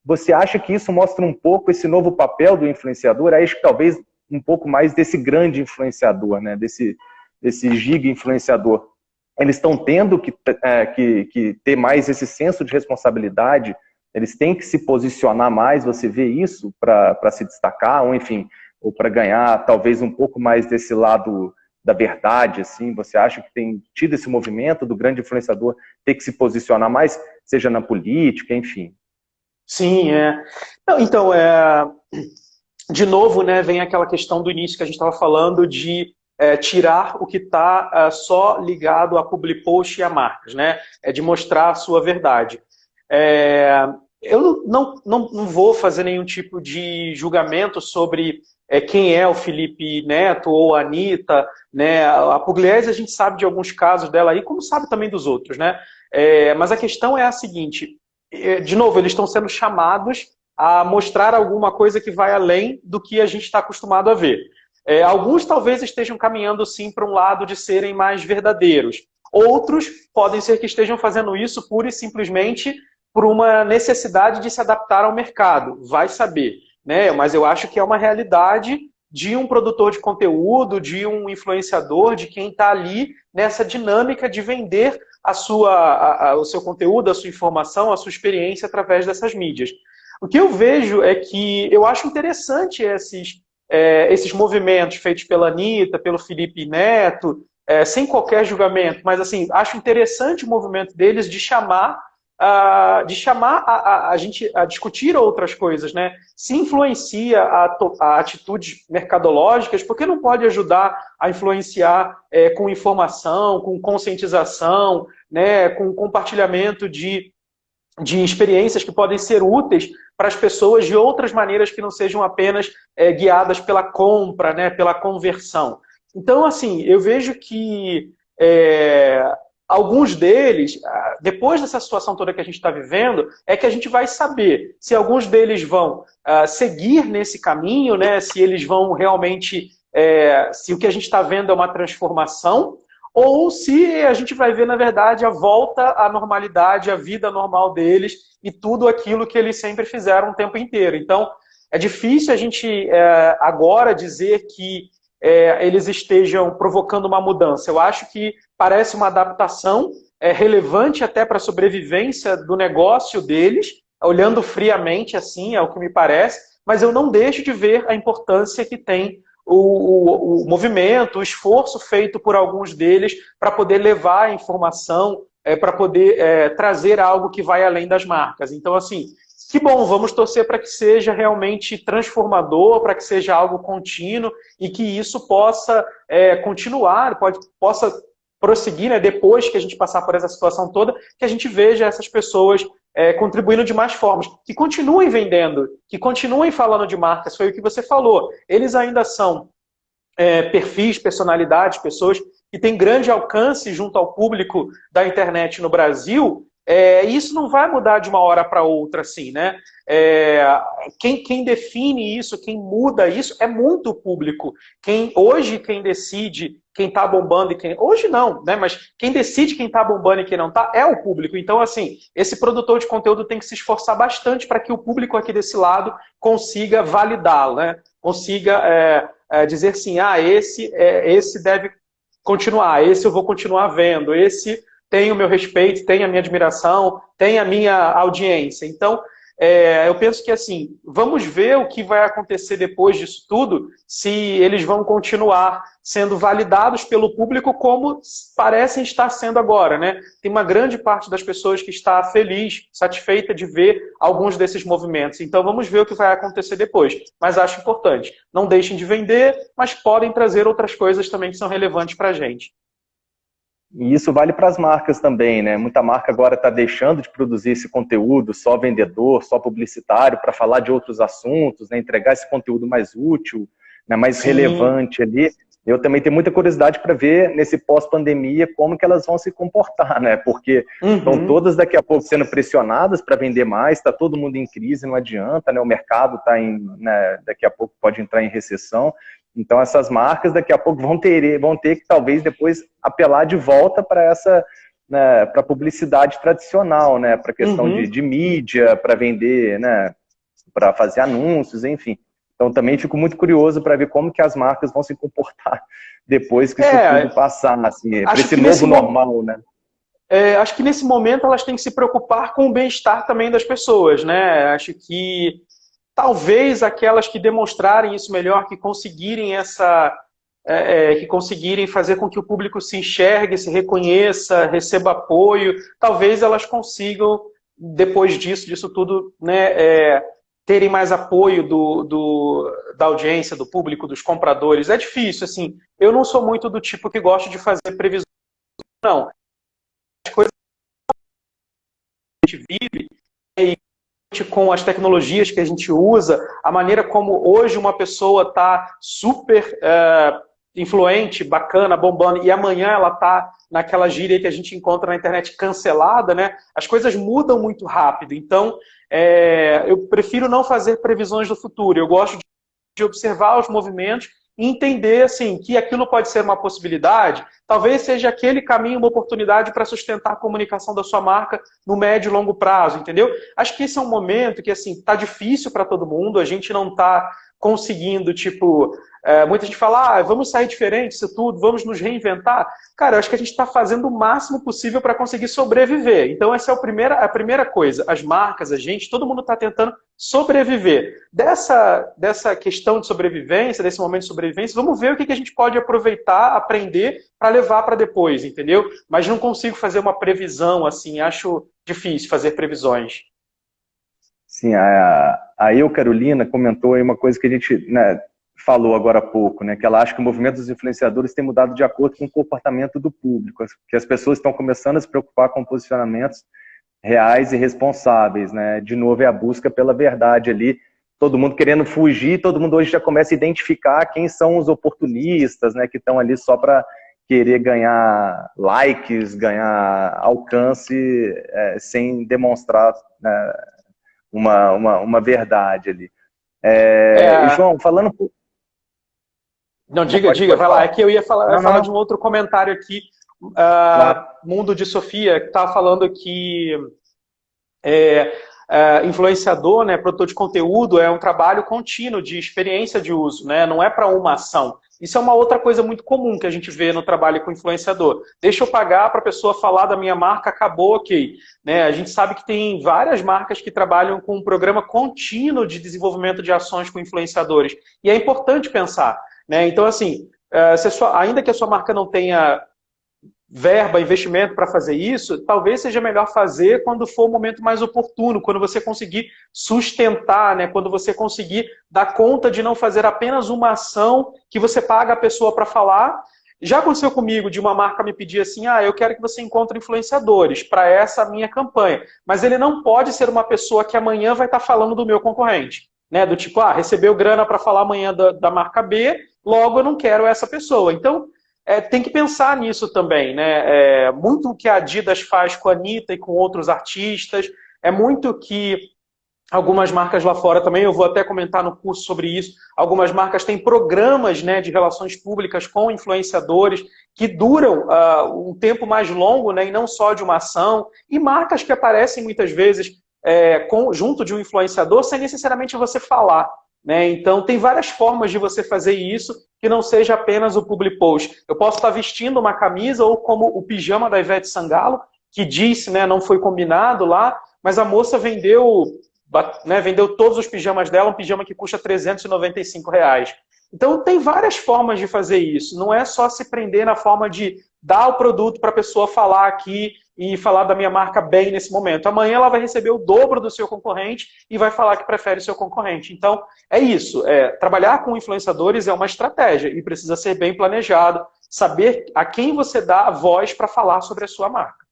você acha que isso mostra um pouco esse novo papel do influenciador? Acho que talvez um pouco mais desse grande influenciador, né? Desse giga influenciador. Eles estão tendo que ter mais esse senso de responsabilidade, eles têm que se posicionar mais, você vê isso para se destacar, ou enfim, ou para ganhar talvez um pouco mais desse lado da verdade, assim, você acha que tem tido esse movimento do grande influenciador ter que se posicionar mais, seja na política, enfim? Sim, Então, de novo, né, vem aquela questão do início que a gente estava falando de tirar o que está só ligado a public post e a marcas, né? De mostrar a sua verdade. Eu não vou fazer nenhum tipo de julgamento sobre quem é o Felipe Neto ou a Anitta, né? A Pugliese, a gente sabe de alguns casos dela aí, como sabe também dos outros, né? Mas a questão é a seguinte, de novo, eles estão sendo chamados a mostrar alguma coisa que vai além do que a gente está acostumado a ver. Alguns talvez estejam caminhando sim para um lado de serem mais verdadeiros. Outros podem ser que estejam fazendo isso pura e simplesmente por uma necessidade de se adaptar ao mercado. Vai saber, né? Mas eu acho que é uma realidade de um produtor de conteúdo, de um influenciador, de quem está ali nessa dinâmica de vender o seu conteúdo, a sua informação, a sua experiência através dessas mídias. O que eu vejo é que eu acho interessante esses movimentos feitos pela Anitta, pelo Felipe Neto, sem qualquer julgamento, mas assim, acho interessante o movimento deles de chamar a gente a discutir outras coisas, né? Se influencia a atitudes mercadológicas, por que não pode ajudar a influenciar com informação, com conscientização, né? Com compartilhamento de experiências que podem ser úteis para as pessoas de outras maneiras que não sejam apenas guiadas pela compra, né, pela conversão. Então, assim, eu vejo que alguns deles, depois dessa situação toda que a gente está vivendo, é que a gente vai saber se alguns deles vão seguir nesse caminho, né, se eles vão realmente, se o que a gente está vendo é uma transformação, ou se a gente vai ver, na verdade, a volta à normalidade, à vida normal deles e tudo aquilo que eles sempre fizeram o tempo inteiro. Então, é difícil a gente agora dizer que eles estejam provocando uma mudança. Eu acho que parece uma adaptação relevante até para a sobrevivência do negócio deles, olhando friamente assim, é o que me parece, mas eu não deixo de ver a importância que tem o movimento, o esforço feito por alguns deles para poder levar a informação, para poder trazer algo que vai além das marcas. Então, assim, que bom, vamos torcer para que seja realmente transformador, para que seja algo contínuo e que isso possa continuar, possa prosseguir, né, depois que a gente passar por essa situação toda, que a gente veja essas pessoas contribuindo de mais formas, que continuem vendendo, que continuem falando de marcas, foi o que você falou. Eles ainda são perfis, personalidades, pessoas que têm grande alcance junto ao público da internet no Brasil, e isso não vai mudar de uma hora para outra, assim, né? Quem define isso, quem muda isso, é muito o público. Hoje, quem decide quem está bombando e quem... Hoje não, né? Mas quem decide quem está bombando e quem não está é o público. Então, assim, esse produtor de conteúdo tem que se esforçar bastante para que o público aqui desse lado consiga validá-lo, né? Consiga dizer assim, esse deve continuar, esse eu vou continuar vendo, esse tem o meu respeito, tem a minha admiração, tem a minha audiência. Então, eu penso que, assim, vamos ver o que vai acontecer depois disso tudo, se eles vão continuar sendo validados pelo público como parecem estar sendo agora, né? Tem uma grande parte das pessoas que está feliz, satisfeita de ver alguns desses movimentos. Então, vamos ver o que vai acontecer depois. Mas acho importante. Não deixem de vender, mas podem trazer outras coisas também que são relevantes para a gente. E isso vale para as marcas também, né? Muita marca agora está deixando de produzir esse conteúdo só vendedor, só publicitário, para falar de outros assuntos, né? Entregar esse conteúdo mais útil, né? Mais relevante ali. Eu também tenho muita curiosidade para ver nesse pós-pandemia como que elas vão se comportar, né? Porque estão todas daqui a pouco sendo pressionadas para vender mais, está todo mundo em crise, não adianta, né? O mercado está daqui a pouco pode entrar em recessão. Então, essas marcas daqui a pouco vão ter que talvez depois apelar de volta para essa, né, para publicidade tradicional, né, para questão de mídia, para vender, né, para fazer anúncios, enfim. Então também fico muito curioso para ver como que as marcas vão se comportar depois que isso tudo passar, assim, para esse novo normal, né? Acho que nesse momento elas têm que se preocupar com o bem-estar também das pessoas, né? Acho que talvez aquelas que demonstrarem isso melhor, que conseguirem que conseguirem fazer com que o público se enxergue, se reconheça, receba apoio, talvez elas consigam, depois disso tudo, né, terem mais apoio da audiência, do público, dos compradores. É difícil, assim, eu não sou muito do tipo que gosta de fazer previsões, não. As coisas que a gente vive, com as tecnologias que a gente usa, a maneira como hoje uma pessoa está super influente, bacana, bombando, e amanhã ela está naquela gíria que a gente encontra na internet cancelada, né? As coisas mudam muito rápido. Então, eu prefiro não fazer previsões do futuro. Eu gosto de observar os movimentos e entender assim, que aquilo pode ser uma possibilidade, talvez seja aquele caminho, uma oportunidade para sustentar a comunicação da sua marca no médio e longo prazo, entendeu? Acho que esse é um momento que assim, tá difícil para todo mundo, a gente não está conseguindo, tipo, muita gente fala, vamos sair diferente isso tudo, vamos nos reinventar. Cara, eu acho que a gente está fazendo o máximo possível para conseguir sobreviver. Então essa é a primeira coisa. As marcas, a gente, todo mundo está tentando sobreviver. Dessa questão de sobrevivência, desse momento de sobrevivência, vamos ver o que a gente pode aproveitar, aprender para levar para depois, entendeu? Mas não consigo fazer uma previsão, assim, acho difícil fazer previsões. Sim, a Eu Carolina comentou aí uma coisa que a gente, né, falou agora há pouco, né, que ela acha que o movimento dos influenciadores tem mudado de acordo com o comportamento do público, que as pessoas estão começando a se preocupar com posicionamentos reais e responsáveis, né? De novo é a busca pela verdade ali, todo mundo querendo fugir, todo mundo hoje já começa a identificar quem são os oportunistas, né, que estão ali só para querer ganhar likes, ganhar alcance, sem demonstrar, né, uma verdade ali. João, falando... Não, diga, vai lá. É que eu ia falar de um outro comentário aqui. Mundo de Sofia, que estava falando que influenciador, né, produtor de conteúdo, é um trabalho contínuo de experiência de uso, né, não é para uma ação. Isso é uma outra coisa muito comum que a gente vê no trabalho com influenciador. Deixa eu pagar para a pessoa falar da minha marca, acabou, ok. Né, a gente sabe que tem várias marcas que trabalham com um programa contínuo de desenvolvimento de ações com influenciadores. E é importante pensar. Né? Então, assim, ainda que a sua marca não tenha verba, investimento para fazer isso, talvez seja melhor fazer quando for o momento mais oportuno, quando você conseguir sustentar, né? Quando você conseguir dar conta de não fazer apenas uma ação que você paga a pessoa para falar. Já aconteceu comigo de uma marca me pedir assim, eu quero que você encontre influenciadores para essa minha campanha, mas ele não pode ser uma pessoa que amanhã vai estar falando do meu concorrente. Né? Do tipo, recebeu grana para falar amanhã da marca B, logo eu não quero essa pessoa. Então, tem que pensar nisso também, né? Muito o que a Adidas faz com a Anitta e com outros artistas, é muito que algumas marcas lá fora também, eu vou até comentar no curso sobre isso, algumas marcas têm programas, né, de relações públicas com influenciadores que duram um tempo mais longo, né, e não só de uma ação, e marcas que aparecem muitas vezes junto de um influenciador sem necessariamente você falar. Né? Então, tem várias formas de você fazer isso que não seja apenas o public post. Eu posso estar vestindo uma camisa ou como o pijama da Ivete Sangalo, que disse, né, não foi combinado lá, mas a moça vendeu todos os pijamas dela, um pijama que custa R$395. Então, tem várias formas de fazer isso. Não é só se prender na forma de dar o produto para a pessoa falar aqui e falar da minha marca bem nesse momento. Amanhã ela vai receber o dobro do seu concorrente e vai falar que prefere o seu concorrente. Então, é isso. Trabalhar com influenciadores é uma estratégia e precisa ser bem planejado, saber a quem você dá a voz para falar sobre a sua marca.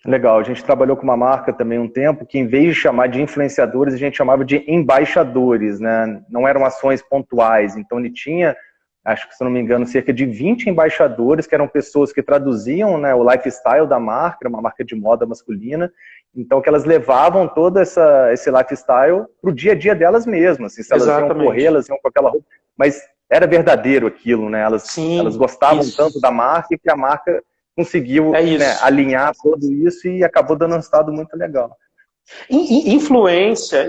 Legal, a gente trabalhou com uma marca também um tempo que, em vez de chamar de influenciadores, a gente chamava de embaixadores, né? Não eram ações pontuais. Então, ele tinha, acho que, se não me engano, cerca de 20 embaixadores, que eram pessoas que traduziam, né, o lifestyle da marca, era uma marca de moda masculina, então que elas levavam todo esse lifestyle para o dia a dia delas mesmas. Assim, se elas iam correr, elas iam com aquela roupa, mas era verdadeiro aquilo, né? Elas gostavam tanto da marca que a marca conseguiu, né, alinhar tudo isso e acabou dando um resultado muito legal. Influência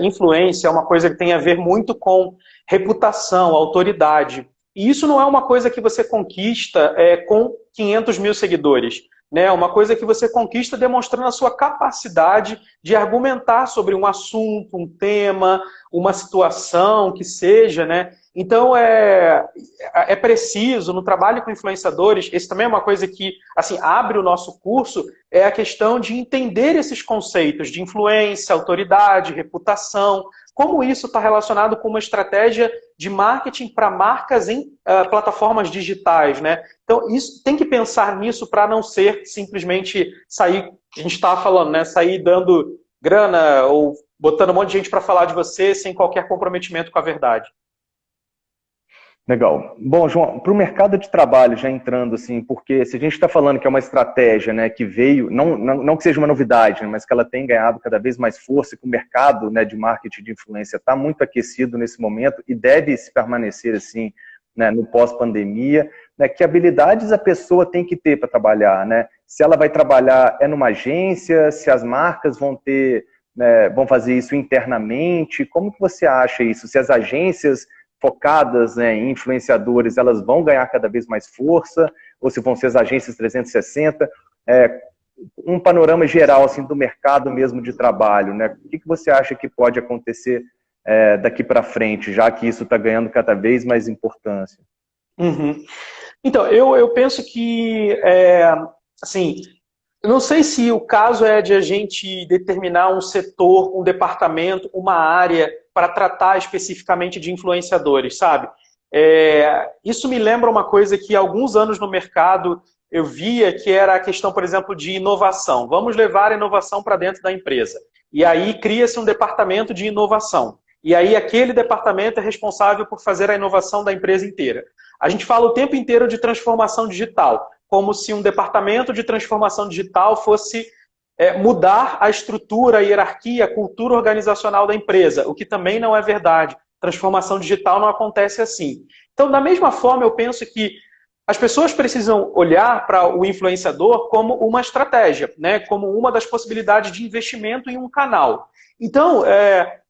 é uma coisa que tem a ver muito com reputação, autoridade. E isso não é uma coisa que você conquista com 500 mil seguidores. Né? Uma coisa que você conquista demonstrando a sua capacidade de argumentar sobre um assunto, um tema, uma situação que seja, né? Então é preciso, no trabalho com influenciadores, esse também é uma coisa que assim, abre o nosso curso, é a questão de entender esses conceitos de influência, autoridade, reputação, como isso está relacionado com uma estratégia de marketing para marcas em plataformas digitais, né? Então, isso tem que pensar nisso para não ser simplesmente sair, a gente estava falando, né? Sair dando grana ou botando um monte de gente para falar de você sem qualquer comprometimento com a verdade. Legal. Bom, João, para o mercado de trabalho, já entrando assim, porque se a gente está falando que é uma estratégia, né, que veio, não que seja uma novidade, né, mas que ela tem ganhado cada vez mais força, que o mercado, né, de marketing de influência está muito aquecido nesse momento e deve se permanecer assim, né, no pós-pandemia, né, que habilidades a pessoa tem que ter para trabalhar, né? Se ela vai trabalhar numa agência, se as marcas vão ter, né, vão fazer isso internamente, como que você acha isso? Se as agências focadas, né, em influenciadores, elas vão ganhar cada vez mais força, ou se vão ser as agências 360, um panorama geral assim, do mercado mesmo de trabalho, né? O que você acha que pode acontecer daqui para frente, já que isso está ganhando cada vez mais importância? Uhum. Então, eu penso que, assim, eu não sei se o caso é de a gente determinar um setor, um departamento, uma área para tratar especificamente de influenciadores, sabe? Isso me lembra uma coisa que há alguns anos no mercado eu via, que era a questão, por exemplo, de inovação. Vamos levar a inovação para dentro da empresa. E aí cria-se um departamento de inovação. E aí aquele departamento é responsável por fazer a inovação da empresa inteira. A gente fala o tempo inteiro de transformação digital, como se um departamento de transformação digital fosse mudar a estrutura, a hierarquia, a cultura organizacional da empresa, o que também não é verdade. Transformação digital não acontece assim. Então, da mesma forma, eu penso que as pessoas precisam olhar para o influenciador como uma estratégia, né? Como uma das possibilidades de investimento em um canal. Então,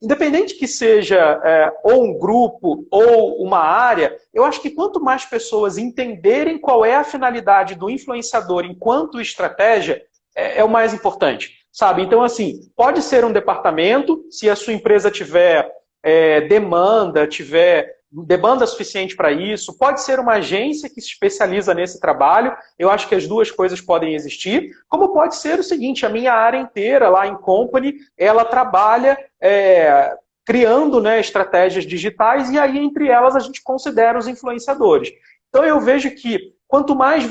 independente que seja ou um grupo ou uma área, eu acho que quanto mais pessoas entenderem qual é a finalidade do influenciador enquanto estratégia, é o mais importante, sabe? Então, assim, pode ser um departamento, se a sua empresa tiver demanda suficiente para isso, pode ser uma agência que se especializa nesse trabalho, eu acho que as duas coisas podem existir, como pode ser o seguinte, a minha área inteira lá em Company, ela trabalha criando, né, estratégias digitais e aí entre elas a gente considera os influenciadores. Então eu vejo que quanto mais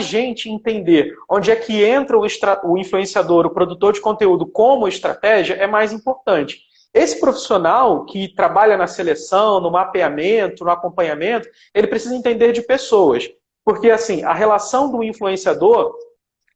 gente entender onde é que entra o influenciador, o produtor de conteúdo como estratégia, é mais importante. Esse profissional que trabalha na seleção, no mapeamento, no acompanhamento, ele precisa entender de pessoas. Porque, assim, a relação do influenciador,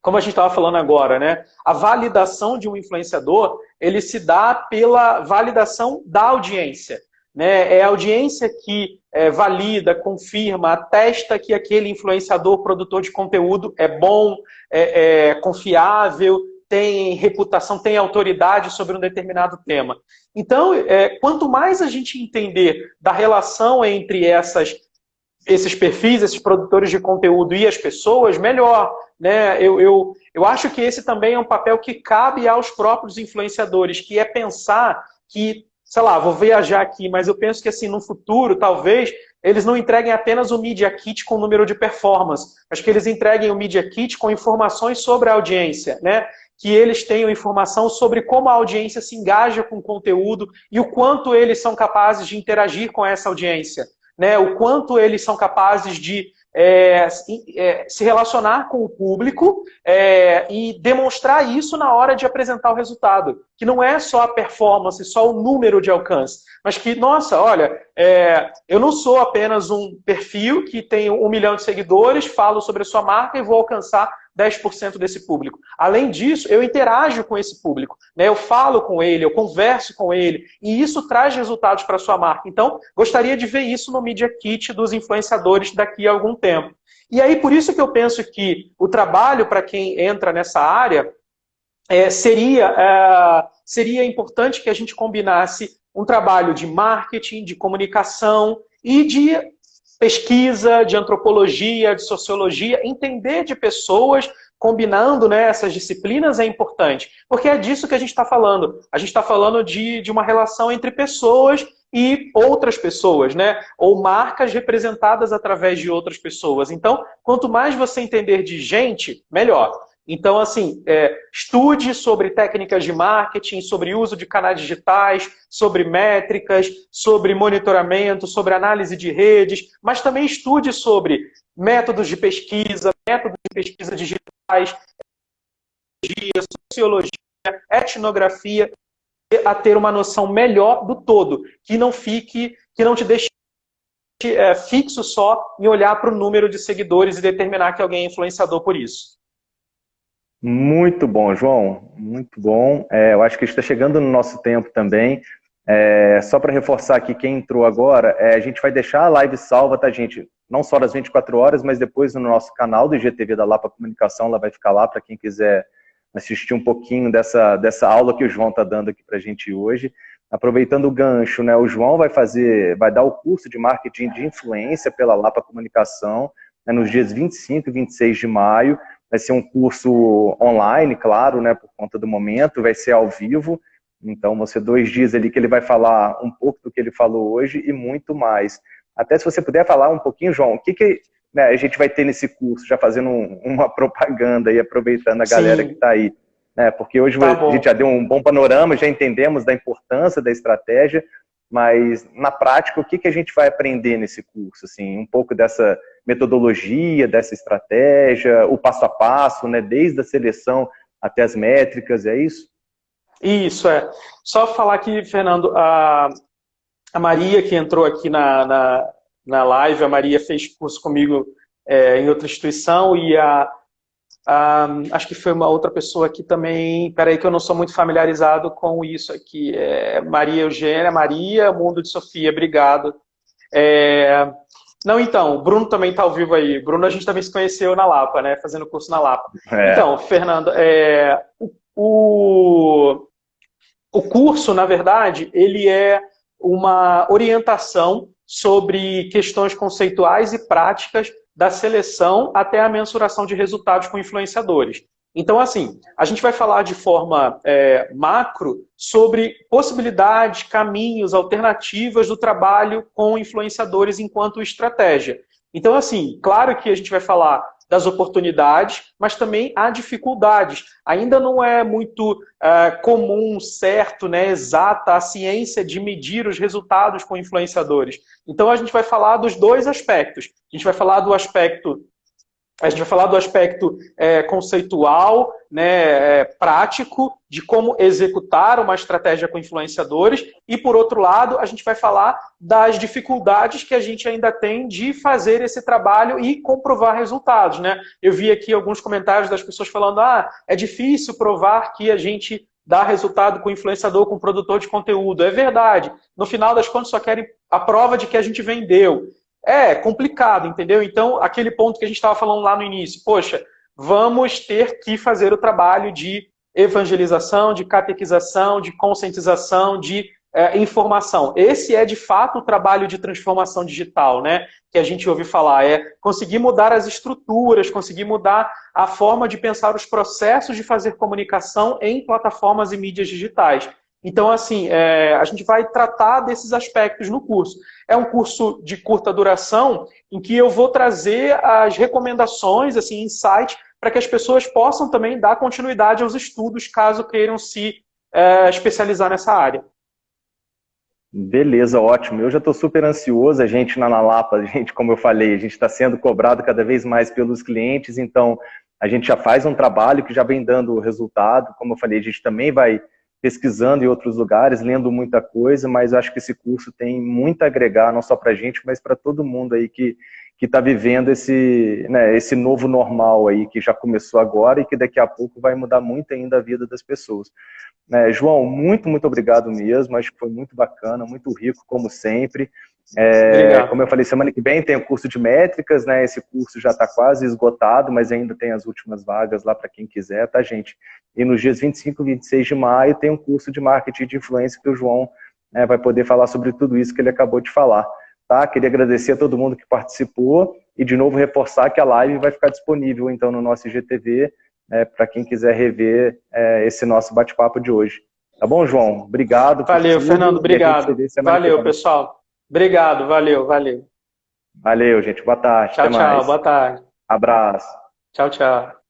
como a gente estava falando agora, né? A validação de um influenciador, ele se dá pela validação da audiência. Né? É a audiência que valida, confirma, atesta que aquele influenciador, produtor de conteúdo é bom, é confiável, tem reputação, tem autoridade sobre um determinado tema. Então, quanto mais a gente entender da relação entre esses perfis, esses produtores de conteúdo e as pessoas, melhor. Né? Eu acho que esse também é um papel que cabe aos próprios influenciadores, que é pensar que, sei lá, vou viajar aqui, mas eu penso que assim, no futuro, talvez, eles não entreguem apenas o Media Kit com número de performance, mas que eles entreguem o Media Kit com informações sobre a audiência, né? Que eles tenham informação sobre como a audiência se engaja com o conteúdo e o quanto eles são capazes de interagir com essa audiência, né? O quanto eles são capazes de se relacionar com o público e demonstrar isso na hora de apresentar o resultado. Que não é só a performance, só o número de alcance, mas que, nossa, olha, eu não sou apenas um perfil que tem 1 milhão de seguidores, falo sobre a sua marca e vou alcançar 10% desse público. Além disso, eu interajo com esse público, né? Eu falo com ele, eu converso com ele, e isso traz resultados para a sua marca. Então, gostaria de ver isso no Media Kit dos influenciadores daqui a algum tempo. E aí, por isso que eu penso que o trabalho para quem entra nessa área seria importante que a gente combinasse um trabalho de marketing, de comunicação e de pesquisa, de antropologia, de sociologia, entender de pessoas, combinando, né, essas disciplinas é importante, porque é disso que a gente está falando. A gente está falando de uma relação entre pessoas e outras pessoas, né? Ou marcas representadas através de outras pessoas. Então, quanto mais você entender de gente, melhor. Então, assim, estude sobre técnicas de marketing, sobre uso de canais digitais, sobre métricas, sobre monitoramento, sobre análise de redes, mas também estude sobre métodos de pesquisa digitais, sociologia, etnografia, a ter uma noção melhor do todo, que não te deixe fixo só em olhar para o número de seguidores e determinar que alguém é influenciador por isso. Muito bom, João, muito bom. Eu acho que está chegando no nosso tempo também. Só para reforçar aqui quem entrou agora, a gente vai deixar a live salva, tá, gente? Não só das 24 horas, mas depois no nosso canal do IGTV da Lapa Comunicação, ela vai ficar lá para quem quiser assistir um pouquinho dessa aula que o João está dando aqui para a gente hoje. Aproveitando o gancho, né? O João vai dar o curso de marketing de influência pela Lapa Comunicação, né, nos dias 25 e 26 de maio. Vai ser um curso online, claro, né, por conta do momento, vai ser ao vivo. Então, vão ser 2 dias ali que ele vai falar um pouco do que ele falou hoje e muito mais. Até se você puder falar um pouquinho, João, o que né, a gente vai ter nesse curso, já fazendo uma propaganda e aproveitando a galera que está aí. Né, porque hoje a gente já deu um bom panorama, já entendemos da importância da estratégia, mas na prática, o que a gente vai aprender nesse curso? Assim, um pouco dessa metodologia, dessa estratégia, o passo a passo, né, desde a seleção até as métricas, é isso? Isso, Só falar aqui, Fernando, a Maria, que entrou aqui na live, a Maria fez curso comigo em outra instituição e acho que foi uma outra pessoa aqui também, peraí que eu não sou muito familiarizado com isso aqui, Maria Eugênia, Maria, Mundo de Sofia, obrigado. Não, então, o Bruno também está ao vivo aí. Bruno, a gente também se conheceu na Lapa, né? Fazendo curso na Lapa. Então, Fernando, o curso, na verdade, ele é uma orientação sobre questões conceituais e práticas da seleção até a mensuração de resultados com influenciadores. Então, assim, a gente vai falar de forma macro sobre possibilidades, caminhos, alternativas do trabalho com influenciadores enquanto estratégia. Então, assim, claro que a gente vai falar das oportunidades, mas também há dificuldades. Ainda não é muito comum, certo, né, exata a ciência de medir os resultados com influenciadores. Então, a gente vai falar dos 2 aspectos. A gente vai falar do aspecto conceitual, né, prático, de como executar uma estratégia com influenciadores, e, por outro lado, a gente vai falar das dificuldades que a gente ainda tem de fazer esse trabalho e comprovar resultados. Né? Eu vi aqui alguns comentários das pessoas falando é difícil provar que a gente dá resultado com influenciador, com produtor de conteúdo. É verdade. No final das contas, só querem a prova de que a gente vendeu. É complicado, entendeu? Então, aquele ponto que a gente estava falando lá no início, poxa, vamos ter que fazer o trabalho de evangelização, de catequização, de conscientização, de informação. Esse é, de fato, o trabalho de transformação digital, né? Que a gente ouve falar, conseguir mudar as estruturas, conseguir mudar a forma de pensar os processos de fazer comunicação em plataformas e mídias digitais. Então, assim, a gente vai tratar desses aspectos no curso. É um curso de curta duração, em que eu vou trazer as recomendações, assim, insights, para que as pessoas possam também dar continuidade aos estudos, caso queiram se especializar nessa área. Beleza, ótimo. Eu já estou super ansioso. A gente na Lapa, como eu falei, a gente está sendo cobrado cada vez mais pelos clientes, então a gente já faz um trabalho que já vem dando resultado. Como eu falei, a gente também vai pesquisando em outros lugares, lendo muita coisa, mas acho que esse curso tem muito a agregar, não só para a gente, mas para todo mundo aí que está vivendo esse novo normal aí, que já começou agora e que daqui a pouco vai mudar muito ainda a vida das pessoas. João, muito obrigado mesmo, acho que foi muito bacana, muito rico, como sempre. Obrigado. Como eu falei, semana que vem tem o curso de métricas, né? Esse curso já está quase esgotado, mas ainda tem as últimas vagas lá para quem quiser, tá, gente? E nos dias 25 e 26 de maio tem um curso de marketing de influência que o João vai poder falar sobre tudo isso que ele acabou de falar, tá? Queria agradecer a todo mundo que participou e, de novo, reforçar que a live vai ficar disponível, então, no nosso IGTV, para quem quiser rever esse nosso bate-papo de hoje. Tá bom, João? Obrigado. Valeu, Fernando. Obrigado. Valeu, pessoal. Obrigado, valeu. Valeu, gente. Boa tarde. Tchau, até mais. Boa tarde. Abraço. Tchau.